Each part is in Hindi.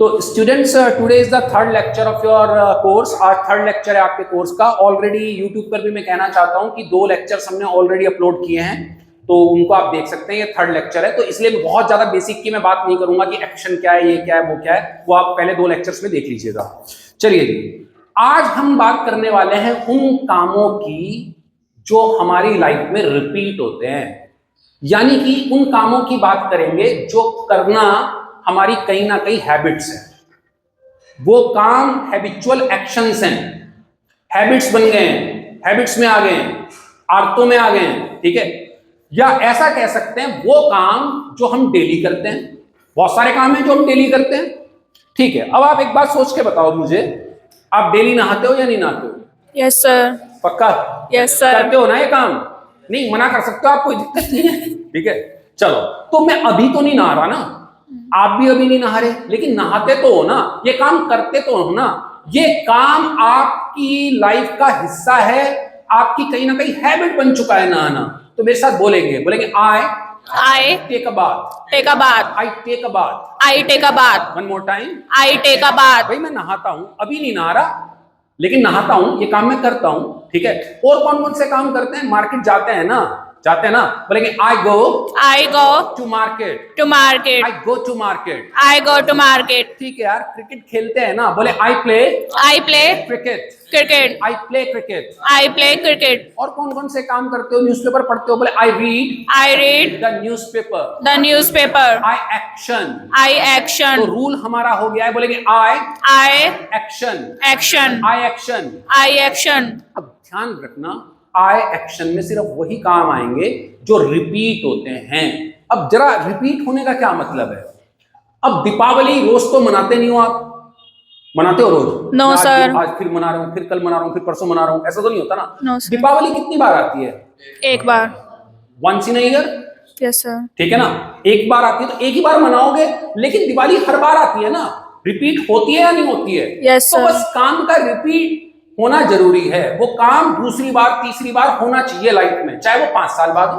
तो students, today is the third lecture of your course. आज थर्ड लेक्चर है आपके कोर्स का। ऑलरेडी यूट्यूब पर भी मैं कहना चाहता हूं कि 2 लेक्चर्स हमने ऑलरेडी अपलोड किए हैं, तो उनको आप देख सकते हैं। ये थर्ड लेक्चर है, तो इसलिए बहुत ज्यादा बेसिक की मैं बात नहीं करूंगा कि एक्शन क्या है, ये क्या है, वो क्या है, वो आप पहले 2 लेक्चर्स में देख लीजिएगा। चलिए जी, आज हम बात करने वाले हैं उन कामों की जो हमारी लाइफ में रिपीट होते हैं, यानी कि उन कामों की बात करेंगे जो करना हमारी कहीं ना कहीं हैबिट्स है। वो काम हैबिचुअल एक्शंस हैं, हैबिट्स बन गए हैं, हैबिट्स में आ गए हैं, आदतों में आ गए हैं, ठीक है। या ऐसा कह सकते हैं वो काम जो हम डेली करते हैं। बहुत सारे काम हैं जो हम डेली करते हैं, ठीक है। अब आप एक बात सोच के बताओ मुझे, आप डेली नहाते हो या नहीं नहाते हो? Yes sir. पक्का? Yes sir. करते हो ना ये काम? नहीं, मना कर सकते हो आप, कोई दिक्कत नहीं है, ठीक है। चलो, तो मैं अभी तो नहीं नहा रहा ना, आप भी अभी नहीं नहा रहे, लेकिन नहाते तो हो ना, ये काम करते तो हो ना। ये काम आपकी लाइफ का हिस्सा है, आपकी कहीं ना कहीं हैबिट बन चुका है नहाना। तो मेरे साथ बोलेंगे I take a bath, take a bath, I take a bath, I take a bath, one more time, I take a bath. भाई मैं नहाता हूं, अभी नहीं नहा रहा लेकिन नहाता हूं, ये काम मैं करता हूं, ठीक है। और कौन कौन से काम करते हैं? मार्केट जाते हैं ना, बोलेंगे I go to market, to market, I go to market, I go to market. ठीक है यार। क्रिकेट खेलते हैं ना, बोले I play cricket, cricket, I play cricket. I play cricket. और कौन कौन से काम करते हो? न्यूज़पेपर पढ़ते हो, बोले I read the newspaper, newspaper, I action. I तो एक्शन, रूल हमारा हो गया है, बोलेंगे I action, action, I action. I action. अब ध्यान रखना, आई एक्शन में सिर्फ वही काम आएंगे जो रिपीट होते हैं। अब जरा रिपीट होने का क्या मतलब है? अब दीपावली रोज तो मनाते नहीं हो आप, मनाते हो रोज? No sir. आज फिर मना रहा हूँ, फिर कल मना रहा हूँ, फिर परसों मना रहा हूँ, ऐसा तो नहीं होता ना। No sir. दीपावली कितनी बार आती है? एक बार। Once in a year, yes sir. ठीक है ना। एक बार आती है तो एक ही बार मनाओगे, लेकिन दिवाली हर बार आती है ना, रिपीट होती है या नहीं होती है? यस तो सर। बस काम का रिपीट होना जरूरी है। वो काम दूसरी बार तीसरी बार होना चाहिए लाइफ में, चाहे वो 5 साल बाद हो,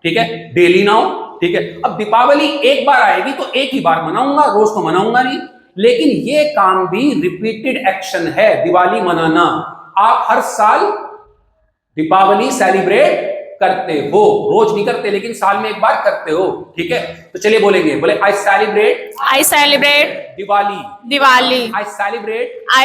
ठीक है, डेली ना हो, ठीक है। अब दीपावली एक बार आएगी तो एक ही बार मनाऊंगा, रोज तो मनाऊंगा नहीं, लेकिन ये काम भी रिपीटेड एक्शन है, दिवाली मनाना। आप हर साल दीपावली सेलिब्रेट करते हो, रोज नहीं करते लेकिन साल में एक बार करते हो, ठीक है। तो चलिए बोले I celebrate Diwali, Diwali, I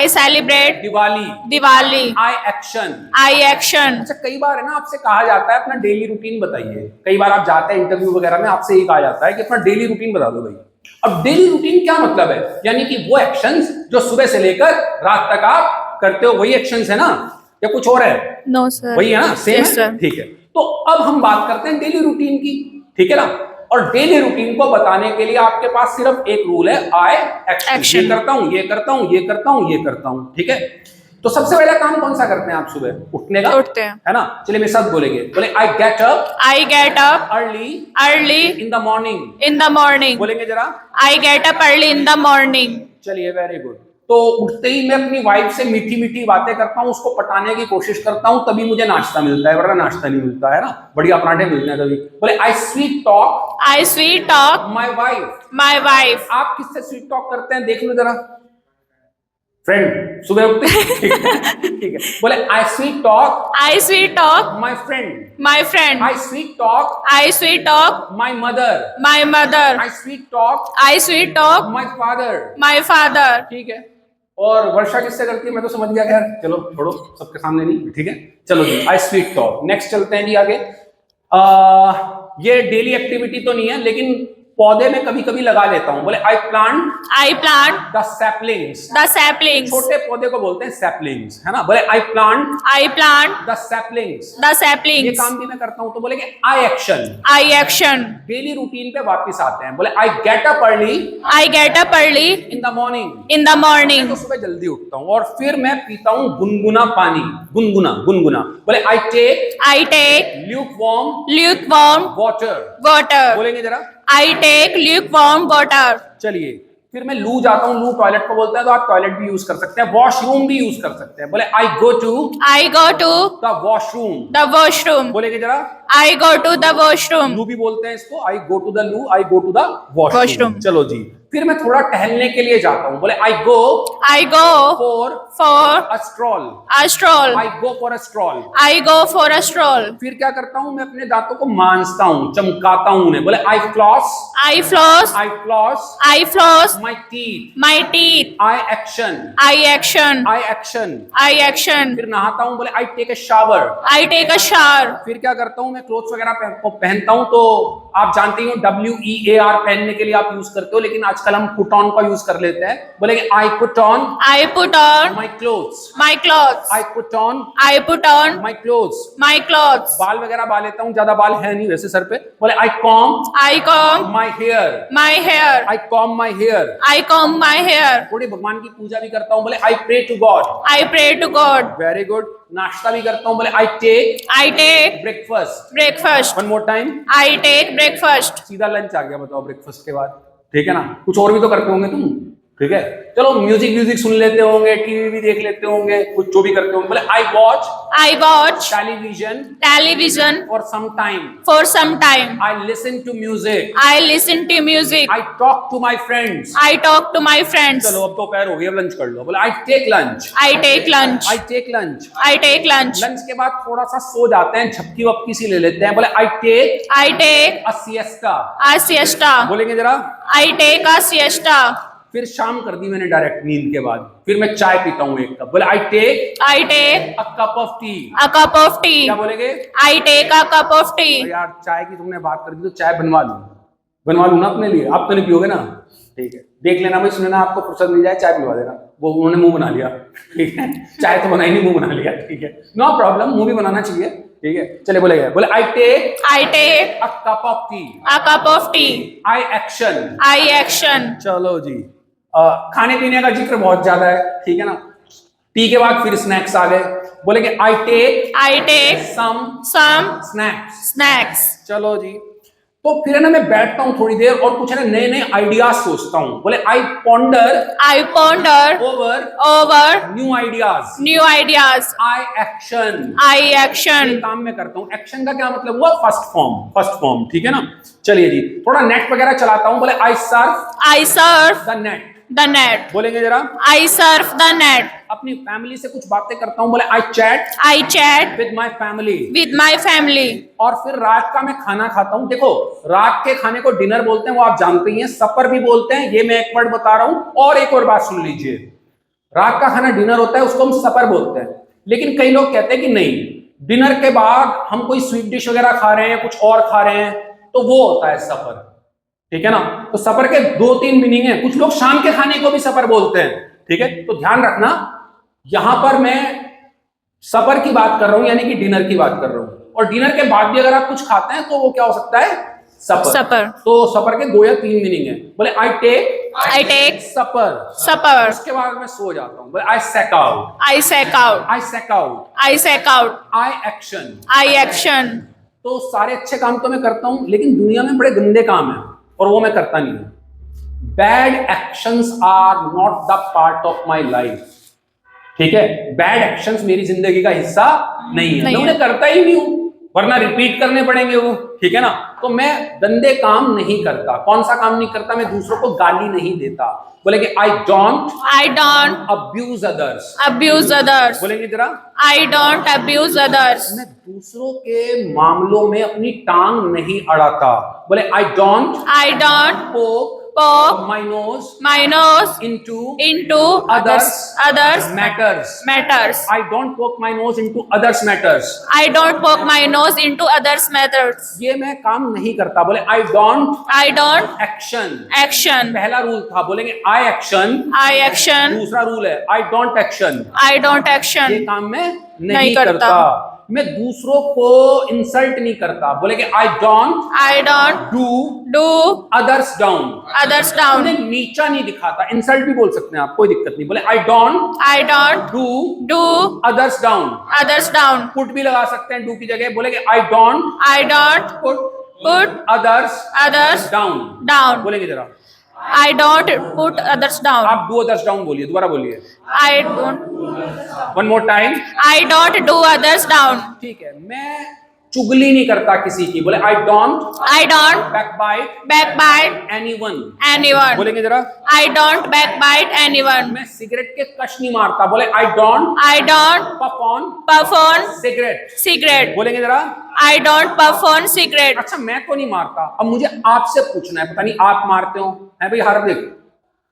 celebrate Diwali, I action. अच्छा, कई बार है ना, आपसे कहा जाता है अपना डेली रूटीन बताइए। कई बार आप जाते हैं इंटरव्यू वगैरह में, आपसे ये कहा जाता है कि अपना डेली रूटीन बता दो भाई। अब डेली रूटीन क्या मतलब है? यानी कि वो एक्शंस जो सुबह से लेकर रात तक आप करते हो, वही एक्शंस है ना, या कुछ और है? No sir. वही है ना, सेम Yes, है, ठीक है। तो अब हम बात करते हैं डेली रूटीन की, ठीक है ना। और डेली रूटीन को बताने के लिए आपके पास सिर्फ एक रूल है, आई एक्शन। ये करता हूं, ये करता हूं, ये करता हूं, ये करता हूं, ठीक है। तो सबसे पहला काम कौन सा करते हैं आप सुबह उठने का? उठते हैं, है ना। चलिए मेरे साथ बोले I get up early in the morning, बोलेंगे जरा, I get up early in the morning. चलिए, वेरी गुड। तो उठते ही मैं अपनी वाइफ से मीठी मीठी बातें करता हूँ, उसको पटाने की कोशिश करता हूँ, तभी मुझे नाश्ता मिलता है, वरना नाश्ता नहीं मिलता है ना। बढ़िया पराठे मिलते हैं तभी। बोले I sweet talk my wife. आप किससे स्वीट टॉक करते हैं? देख लो जरा, फ्रेंड। सुबह उठते हैं, ठीक है। बोले I sweet talk my friend, I sweet talk my mother, I sweet talk my father, ठीक है। और वर्षा किससे करती है? मैं तो समझ गया यार, चलो छोड़ो, सबके सामने नहीं, ठीक है। चलो जी, आई स्वीट टॉक। नेक्स्ट चलते हैं जी आगे। ये डेली एक्टिविटी तो नहीं है, लेकिन पौधे में कभी कभी लगा लेता हूं। बोले आई प्लांट द सैपलिंग्स। छोटे पौधे को बोलते हैं सैपलिंग्स, है ना। बोले आई प्लांट द सैपलिंग्स। ये काम भी मैं करता हूं, तो बोलेंगे आई एक्शन। डेली रूटीन पे वापस आते हैं। बोले I get up early in the morning. तो सुबह जल्दी उठता हूं और फिर मैं पीता हूं गुनगुना पानी, गुनगुना। बोले आई टेक ल्यूकवार्म वाटर। बोलेंगे जरा, I take lukewarm water. चलिए, फिर मैं लू जाता हूँ। लू टॉयलेट को बोलते हैं, तो आप टॉयलेट भी यूज कर सकते हैं, वॉशरूम भी यूज कर सकते हैं। बोले आई गो टू द वॉशरूम। बोलेंगे जरा, I go to the washroom. लू भी बोलते हैं इसको, आई गो टू द वॉशरूम। चलो जी, फिर मैं थोड़ा टहलने के लिए जाता हूँ, बोले I go I go for for a stroll, a stroll. I go for a stroll. I go for a stroll. फिर क्या करता हूँ, मैं अपने दांतों को मांजता हूँ, चमकाता हूँ उन्हें, बोले I floss I floss my teeth, my teeth. I action, I action. I action. I action. फिर नहाता हूँ, बोले I take a shower. I take a shower. फिर क्या करता हूँ, मैं क्लोथ्स वगैरह पहनता हूँ, तो आप जानते ही हो WEAR पहनने के लिए आप यूज करते हो, लेकिन आजकल हम पुट ऑन का यूज कर लेते हैं, बोले I put on I put on my clothes, my clothes. I put on I put on my clothes. my clothes. बाल वगैरह बाल लेता हूँ, ज्यादा बाल है नहीं वैसे सर पे, बोले I comb I comb my hair, my hair. I comb my hair. I comb my hair. थोड़ी भगवान की पूजा भी करता हूँ, बोले I pray to God. I pray to God. Very good. नाश्ता भी करता हूँ, बोले I take breakfast. Breakfast. One more time. I take breakfast. सीधा लंच आ गया, बताओ ब्रेकफास्ट के बाद, ठीक है ना. कुछ और भी तो करते होंगे तुम, ठीक है. चलो म्यूजिक सुन लेते होंगे, टीवी भी देख लेते होंगे, कुछ जो भी करते होंगे, बोले I watch television for some time. I listen to music. I listen to music. I talk to my friends. I talk to my friends. चलो अब दोपहर हो गई, अब लंच कर लो. बोले I take lunch. I take lunch. I take lunch. I take lunch. Lunch के बाद थोड़ा सा सो जाते हैं, झपकी वपकी सी ले लेते हैं, बोले I take I take a siesta. a siesta. बोलेंगे जरा. I take a siesta. फिर शाम कर दी मैंने डायरेक्ट नींद के बाद, फिर मैं चाय पीता हूँ 1 कप, बोले I take a cup of tea. a cup of tea. क्या बोलेंगे? I take a cup of tea. यार चाय की तुमने बात कर दी तो चाय बनवा लूं ना अपने लिए. आप तो नहीं पियोगे ना, ठीक है. देख लेना भाई, सुनना, आपको फुर्सत मिल जाए चाय पिलवा देना. वो उन्होंने मुंह बना लिया, ठीक है. चाय तो बनाई नहीं, मुंह बना लिया, ठीक है. नो प्रॉब्लम, मुंह भी बनाना चाहिए, ठीक है. चले बोलेगा, बोले I take a cup of tea. A cup of tea. I action. I action. चलो जी. खाने पीने का जिक्र बहुत ज्यादा है, ठीक है ना. टी के बाद फिर स्नैक्स आ गए, बोलेंगे I take some snacks. चलो जी. तो फिर है ना, मैं बैठता हूँ थोड़ी देर और कुछ है ना नए नए आइडियाज सोचता हूँ, बोले I ponder over new ideas. I action. ये काम मैं करता हूँ. एक्शन का क्या मतलब हुआ? फर्स्ट फॉर्म, ठीक है ना. चलिए जी, थोड़ा नेट वगैरह चलाता हूँ, बोले I surf the net. बोलेंगे जरा. I surf the net. अपनी फैमिली से कुछ बातें करता हूँ, बोले I chat with my family. और फिर रात का मैं खाना खाता हूँ. देखो, रात के खाने को डिनर बोलते हैं, वो आप जानते ही हैं. सपर भी बोलते हैं, ये मैं एक वर्ड बता रहा हूँ. और एक और बात सुन लीजिए, रात का खाना डिनर होता है, उसको हम सपर बोलते हैं. लेकिन कई लोग कहते हैं कि नहीं, डिनर के बाद हम कोई स्वीट डिश वगैरह खा रहे हैं, कुछ और खा रहे हैं, तो वो होता है सपर, ठीक है ना. तो सपर के 2-3 मीनिंग है. कुछ लोग शाम के खाने को भी सपर बोलते हैं, ठीक है. तो ध्यान रखना, यहां पर मैं सपर की बात कर रहा हूं, यानी कि डिनर की बात कर रहा हूं. और डिनर के बाद भी अगर आप कुछ खाते हैं तो वो क्या हो सकता है? सपर. तो सपर के 2 या 3 मीनिंग है. बोले I take सपर. उसके बाद मैं सो जाता हूं, बोले I sack out. I action. तो सारे अच्छे काम तो मैं करता हूं, लेकिन दुनिया में बड़े गंदे काम हैं और वो मैं करता नहीं हूं. Bad actions are not the part of my life, ठीक है. बैड एक्शंस मेरी जिंदगी का हिस्सा नहीं है. मैं उन्हें करता ही नहीं हूं, वरना रिपीट करने पड़ेंगे वो, ठीक है ना. तो मैं गंदे काम नहीं करता. कौन सा काम नहीं करता? मैं दूसरों को गाली नहीं देता. बोलेंगे I don't abuse others. बोलेंगे जरा. I don't abuse others. मैं दूसरों के मामलों में अपनी टांग नहीं अड़ाता. बोले I don't poke my nose into others matters. I don't poke my nose into others matters. ये मैं काम नहीं करता. बोले I don't action. पहला रूल था, बोलेंगे I action. दूसरा रूल है I don't action. ये काम मैं नहीं करता. मैं दूसरों को इंसल्ट नहीं करता. बोलेंगे I don't do others down. उन्हें नीचा नहीं दिखाता. इंसल्ट भी बोल सकते हैं आप, कोई दिक्कत नहीं. बोले I don't do others down. Put भी लगा सकते हैं do की जगह. बोलेंगे I don't put others down. बोलेंगे जरा. I don't put others down. आप do others down बोलिए, दोबारा बोलिए. I don't. One more time. I don't do others down. ठीक है. मैं चुगली नहीं करता किसी की, बोले I don't I don't backbite anyone। anyone। बोलेंगे जरा, I don't backbite anyone। मैं सिगरेट के कश नहीं मारता, बोले I don't I don't puff on puff on cigarette. cigarette। बोलेंगे जरा, I don't puff on cigarette। अच्छा मैं तो नहीं मारता, अब मुझे आपसे पूछना है, पता नहीं आप मारते हो, है भाई हार्दिक,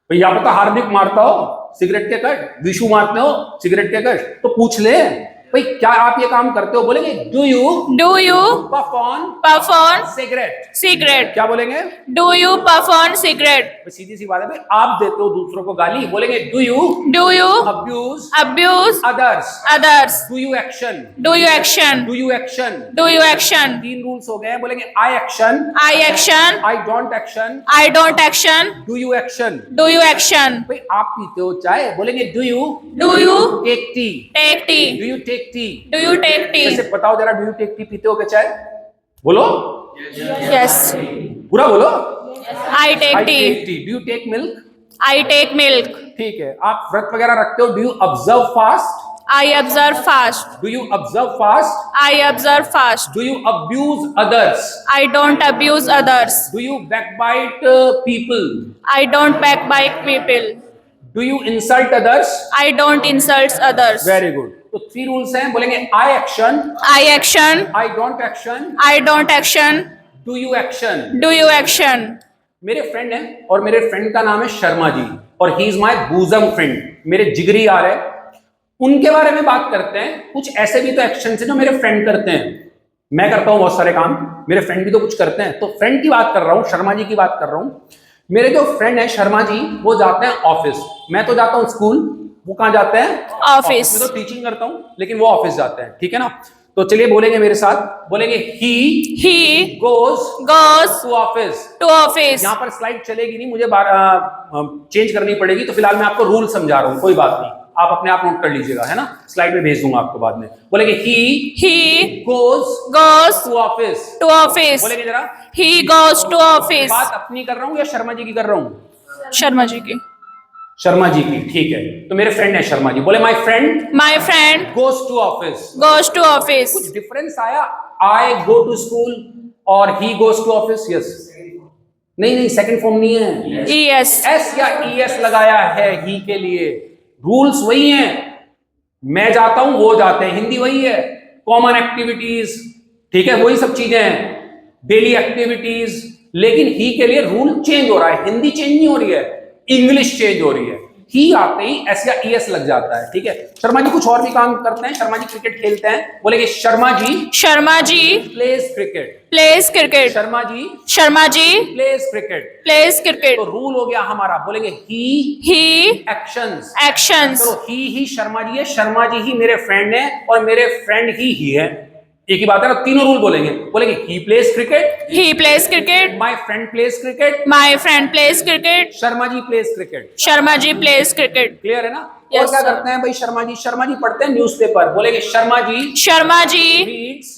भैया पता हार्दिक मारता हो सिगरेट के कश, विशु मारते हो सिगरेट के कश, तो पूछ ले भाई क्या आप ये काम करते हो। बोलेंगे do you puff on cigarette. cigarette। क्या बोलेंगे, Do you puff on cigarette? सीधी सी बात है भाई, आप देते हो दूसरों को गाली, बोलेंगे do you Do you abuse abuse others, others? Do you action Do you action? Do you action. Do you action? 3 rules हो गए, बोलेंगे I action, I action। I don't action, I don't action। Do you action. Do you action? भाई आप पीते हो चाय, बोलेंगे do you Do you take tea, take tea? Do you take tea. Do you take जैसे tea? बताओ जरा, डू यू टेक टी पीते हो क्या चाय, बोलो Yes। पूरा बोलो। I I take tea। Take tea. Do you take milk. I take milk। ठीक है, आप व्रत वगैरह रखते हो, do you observe fast, I observe fast। Do you observe fast, I observe fast। Do you abuse others, I don't abuse others। Do you backbite people, I don't backbite people। Do you insult others. I don't insult others। Very good. तो 3 रूल्स हैं, बोलेंगे I action, I action। I don't action, I don't action। Do you action. Do you action? मेरे फ्रेंड है और मेरे फ्रेंड का नाम है शर्मा जी, और he is my bosom friend, मेरे जिगरी यार है। उनके बारे में बात करते हैं, कुछ ऐसे भी तो एक्शन है जो मेरे फ्रेंड करते हैं, मैं करता हूं बहुत सारे काम, मेरे फ्रेंड भी तो कुछ करते हैं। तो फ्रेंड की बात कर रहा हूं, शर्मा जी की बात कर रहा हूं। मेरे जो फ्रेंड है शर्मा जी, वो जाते हैं ऑफिस, मैं तो जाता हूं स्कूल, वो कहां जाते हैं, Office। मैं तो टीचिंग करता हूं, लेकिन वो ऑफिस जाते हैं, ठीक है ना। तो चलिए बोलेंगे मेरे साथ, बोलेंगे he goes goes to office. to office। यहाँ पर स्लाइड चलेगी नहीं, मुझे चेंज करनी पड़ेगी, तो फिलहाल मैं आपको रूल समझा रहा हूँ, कोई बात नहीं, आप अपने आप नोट कर लीजिएगा, है ना, स्लाइड में भेज दूंगा आपको बाद में। बोलेंगे he He goes goes to office. to office। बोलेंगे जरा, He goes to office। बात अपनी कर रहा हूँ या शर्मा जी की कर रहा हूँ, शर्मा जी की। शर्मा जी की, ठीक है। तो मेरे फ्रेंड है शर्मा जी, बोले my friend My friend goes to office. goes to office। कुछ डिफरेंस आया, आई गो टू स्कूल और he goes to office, yes, नहीं सेकंड फॉर्म नहीं है, Yes। एस या ईएस लगाया है ही के लिए, रूल्स वही हैं, मैं जाता हूं वो जाते हैं, हिंदी वही है, कॉमन एक्टिविटीज, ठीक है, वही सब चीजें हैं, डेली एक्टिविटीज, लेकिन ही के लिए रूल चेंज हो रहा है, हिंदी चेंज नहीं हो रही है, इंग्लिश चेंज हो रही है। ही आते ही एस या ईएस लग जाता है, ठीक है। शर्मा जी कुछ और भी काम करते हैं, शर्मा जी क्रिकेट खेलते हैं, बोलेंगे Sharma ji plays cricket. plays cricket। Sharma ji plays plays cricket. cricket। तो रूल हो गया हमारा, बोलेंगे He एक्शंस। actions। चलो ही शर्मा जी है, शर्मा जी ही मेरे फ्रेंड है, और मेरे फ्रेंड ही है, एक ही बात है ना, तीनों रूल बोलेंगे he plays cricket, He plays cricket। My friend plays cricket, My friend plays cricket। Sharma ji plays cricket. Sharma ji plays cricket। Clear है ना। Yes, और क्या sir। करते हैं भाई शर्मा जी पढ़ते हैं न्यूज़पेपर, बोलेंगे शर्मा जी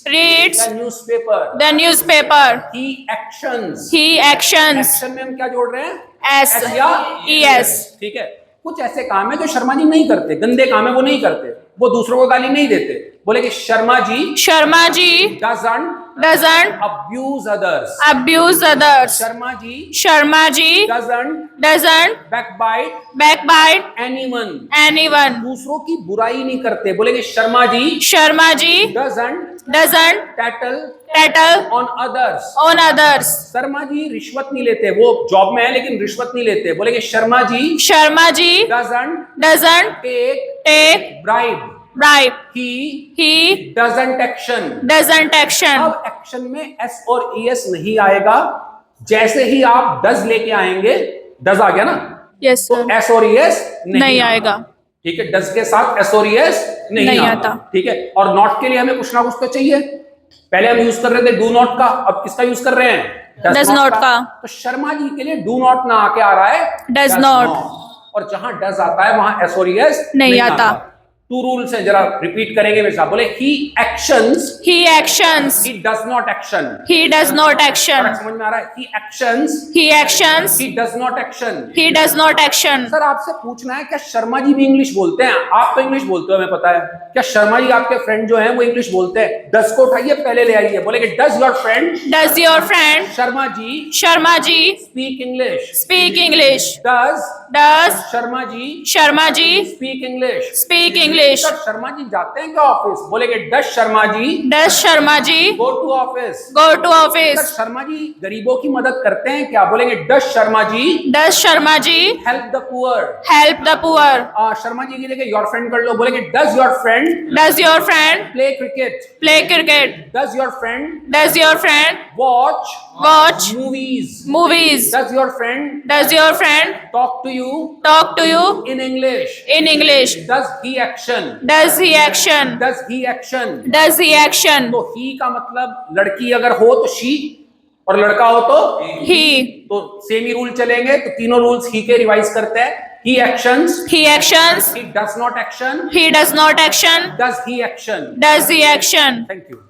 reads the newspaper. the newspaper। He actions. He actions। Action में हम क्या जोड़ रहे हैं, S एस या ES। ठीक है। कुछ ऐसे काम है जो शर्मा जी नहीं करते, गंदे काम है वो नहीं करते, वो दूसरों को गाली नहीं देते, बोलेंगे Sharma ji doesn't abuse others. abuse others। Sharma ji doesn't backbite backbite anyone. दूसरों की बुराई नहीं करते, बोलेंगे Sharma ji doesn't tattle tattle on others. on others। Sharma ji रिश्वत नहीं लेते, वो जॉब में है लेकिन रिश्वत नहीं लेते, बोलेंगे Sharma ji doesn't take take bribe. bribe। He He doesn't action। doesn't action। अब एक्शन में एस और ईएस नहीं आएगा, जैसे ही आप डज लेके आएंगे, डज आ गया ना, Yes तो sir। एस और ईएस नहीं आएगा। ठीक है, डज के साथ एस और ईएस नहीं आता, ठीक है। और नॉट के लिए हमें कुछ ना कुछ तो चाहिए, पहले हम यूज कर रहे थे डू नॉट का, अब किसका यूज कर रहे हैं, Does not का। तो शर्मा जी के लिए डू नॉट ना आके आ रहा है Does not। और जहां डज आता है वहां एस और ईएस नहीं आता। टू रूल्स हैं, जरा रिपीट करेंगे मेरे साथ, बोले he actions, He actions. He does not action. He does not action. समझ में आ रहा है? He actions, He actions. He does not action. He does not action. Sir आपसे पूछना है, क्या शर्मा जी भी इंग्लिश बोलते हैं? आप तो इंग्लिश बोलते हो, हमें पता है। क्या शर्मा जी आपके फ्रेंड जो हैं वो इंग्लिश बोलते हैं? डज को उठाइए, पहले ले आइए, बोलेंगे does your friend Does your friend Sharma ji Sharma ji speak English? speak English? Does Does Sharma ji Sharma ji speak English? speak English? Sir Sharma ji जाते हैं क्या ऑफिस? बोलेंगे does Sharma ji Does Sharma ji go to office? go to सर office? शर्मा जी गरीबों की मदद करते हैं क्या? बोलेंगे does Sharma ji Does Sharma ji help the poor? help the poor? Sharma ji की जगह योर फ्रेंड कर लो, बोलेंगे does your friend Does your friend play cricket? play cricket? Does your friend Does your friend watch watch movies? movies? Does your friend Does your friend talk to you talk to you in English? in English? Does he action? Does he action? Does he action? Does he action? तो ही का मतलब लड़की अगर हो तो शी, और लड़का हो तो He. तो सेम ही रूल चलेंगे। तो तीनों रूल्स ही के रिवाइज करते हैं। He actions, He actions. He does not action, He does not action. Does he action. Does he action? Thank you.